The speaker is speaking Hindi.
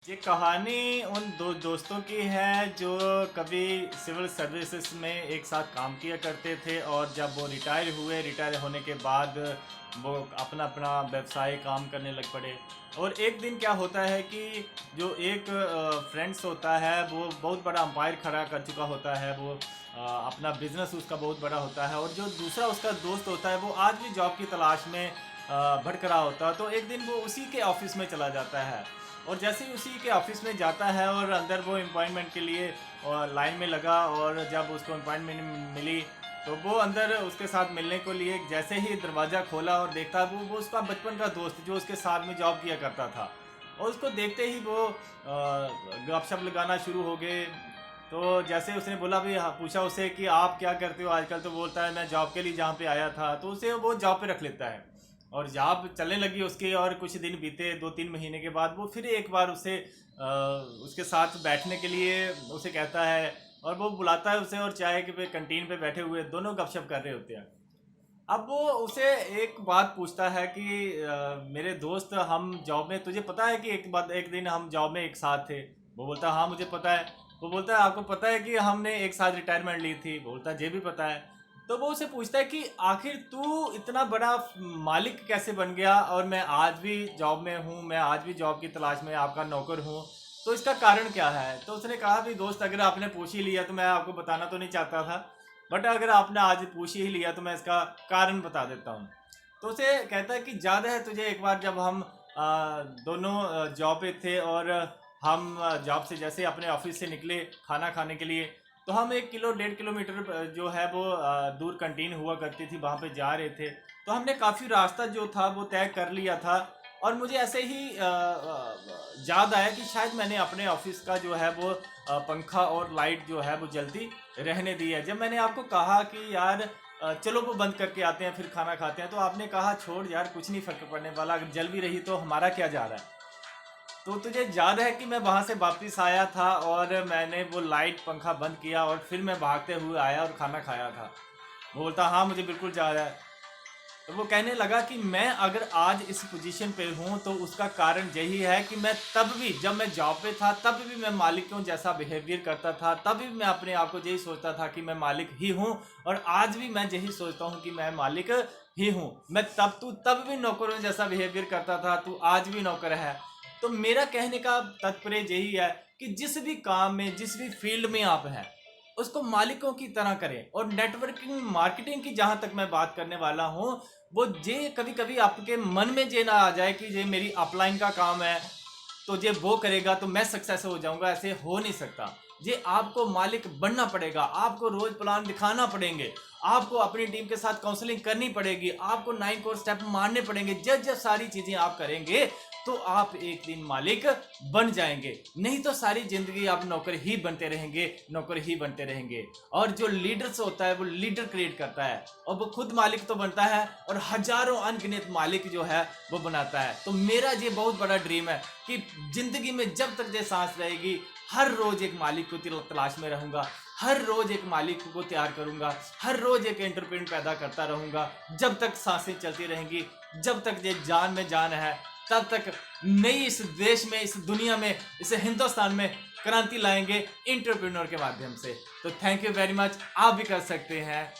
ये कहानी उन दो दोस्तों की है जो कभी सिविल सर्विसेज में एक साथ काम किया करते थे और जब वो रिटायर होने के बाद वो अपना अपना व्यवसाय काम करने लग पड़े। और एक दिन क्या होता है कि जो एक फ्रेंड्स होता है वो बहुत बड़ा अंपायर खड़ा कर चुका होता है, वो अपना बिजनेस उसका बहुत बड़ा होता है, और जो दूसरा उसका दोस्त होता है वो आज भी जॉब की तलाश में भटक रहा होता है। तो एक दिन वो उसी के ऑफिस में चला जाता है, और जैसे ही उसी के ऑफिस में जाता है और अंदर वो अपॉइंटमेंट के लिए और लाइन में लगा, और जब उसको अपॉइंटमेंट मिली तो वो अंदर उसके साथ मिलने को लिए जैसे ही दरवाज़ा खोला और देखता वो उसका बचपन का दोस्त जो उसके साथ में जॉब किया करता था, और उसको देखते ही वो गपशप लगाना शुरू हो गए। तो जैसे उसने बोला भी, हाँ, पूछा उसे कि आप क्या करते हो आजकल, तो बोलता है मैं जॉब के लिए जहाँ पे आया था, तो उसे वो जॉब पे रख लेता है। और जॉब चलने लगी उसकी, और कुछ दिन बीते, 2-3 महीने के बाद वो फिर एक बार उसे उसके साथ बैठने के लिए उसे कहता है, और वो बुलाता है उसे, और चाय के पे कैंटीन पे बैठे हुए दोनों गपशप कर रहे होते हैं। अब वो उसे एक बात पूछता है कि मेरे दोस्त, हम जॉब में, तुझे पता है कि एक दिन हम जॉब में एक साथ थे? वो बोलता है हाँ मुझे पता है। वो बोलता है आपको पता है कि हमने एक साथ रिटायरमेंट ली थी? बोलता है ये भी पता है। तो वो उसे पूछता है कि आखिर तू इतना बड़ा मालिक कैसे बन गया, और मैं आज भी जॉब में हूँ, मैं आज भी जॉब की तलाश में आपका नौकर हूँ, तो इसका कारण क्या है? तो उसने कहा भी दोस्त, अगर आपने पूछ ही लिया तो मैं आपको बताना तो नहीं चाहता था, बट अगर आपने आज पूछ ही लिया तो मैं इसका कारण बता देता हूँ। तो उसे कहता है कि याद है तुझे एक बार जब हम दोनों जॉब पे थे, और हम जॉब से जैसे अपने ऑफिस से निकले खाना खाने के लिए, तो हम 1-1.5 किलोमीटर जो है वो दूर कंटीन हुआ करती थी, वहाँ पे जा रहे थे। तो हमने काफ़ी रास्ता जो था वो तय कर लिया था, और मुझे ऐसे ही याद आया कि शायद मैंने अपने ऑफिस का जो है वो पंखा और लाइट जो है वो जल्दी रहने दी है। जब मैंने आपको कहा कि यार चलो वो बंद करके आते हैं फिर खाना खाते हैं, तो आपने कहा छोड़ यार, कुछ नहीं फर्क पड़ने वाला, अगर जल भी रही तो हमारा क्या जा रहा है। तो तुझे याद है कि मैं वहां से वापस आया था और मैंने वो लाइट पंखा बंद किया और फिर मैं भागते हुए आया और खाना खाया था? वो बोलता हाँ मुझे बिल्कुल याद है। तो वो कहने लगा कि मैं अगर आज इस पोजीशन पे हूँ तो उसका कारण यही है कि मैं तब भी, जब मैं जॉब पे था तब भी मैं मालिकों जैसा बिहेवियर करता था, तब भी मैं अपने आप को यही सोचता था कि मैं मालिक ही हूँ, और आज भी मैं यही सोचता हूँ कि मैं मालिक ही हूँ। मैं तब भी नौकरों जैसा बिहेवियर करता था, तू आज भी नौकर है। तो मेरा कहने का तात्पर्य यही है कि जिस भी काम में, जिस भी फील्ड में आप हैं, उसको मालिकों की तरह करें। और नेटवर्किंग मार्केटिंग की जहां तक मैं बात करने वाला हूं, वो जे कभी कभी आपके मन में जे ना आ जाए कि ये मेरी अपलाइन का काम है तो ये वो करेगा तो मैं सक्सेस हो जाऊंगा, ऐसे हो नहीं सकता। ये आपको मालिक बनना पड़ेगा, आपको रोज प्लान दिखाना पड़ेंगे, आपको अपनी टीम के साथ काउंसलिंग करनी पड़ेगी, आपको 9 कोर स्टेप मारने पड़ेंगे। जब जब सारी चीजें आप करेंगे तो आप एक दिन मालिक बन जाएंगे, नहीं तो सारी जिंदगी आप नौकर ही बनते रहेंगे, नौकर ही बनते रहेंगे। और जो लीडर्स होता है वो लीडर क्रिएट करता है, और वो खुद मालिक तो बनता है और हजारों अनगिनत मालिक जो है वो बनाता है। तो मेरा ये बहुत बड़ा ड्रीम है कि जिंदगी में जब तक ये सांस रहेगी, हर रोज एक मालिक को तलाश में रहूंगा, हर रोज एक मालिक को तैयार करूंगा, हर रोज एक एंटरप्रेन्योर पैदा करता रहूंगा। जब तक सांसें चलती रहेंगी, जब तक ये जान में जान है, तब तक नई इस देश में, इस दुनिया में, इस हिंदुस्तान में क्रांति लाएंगे एंटरप्रेन्योर के माध्यम से। तो थैंक यू वेरी मच। आप भी कर सकते हैं।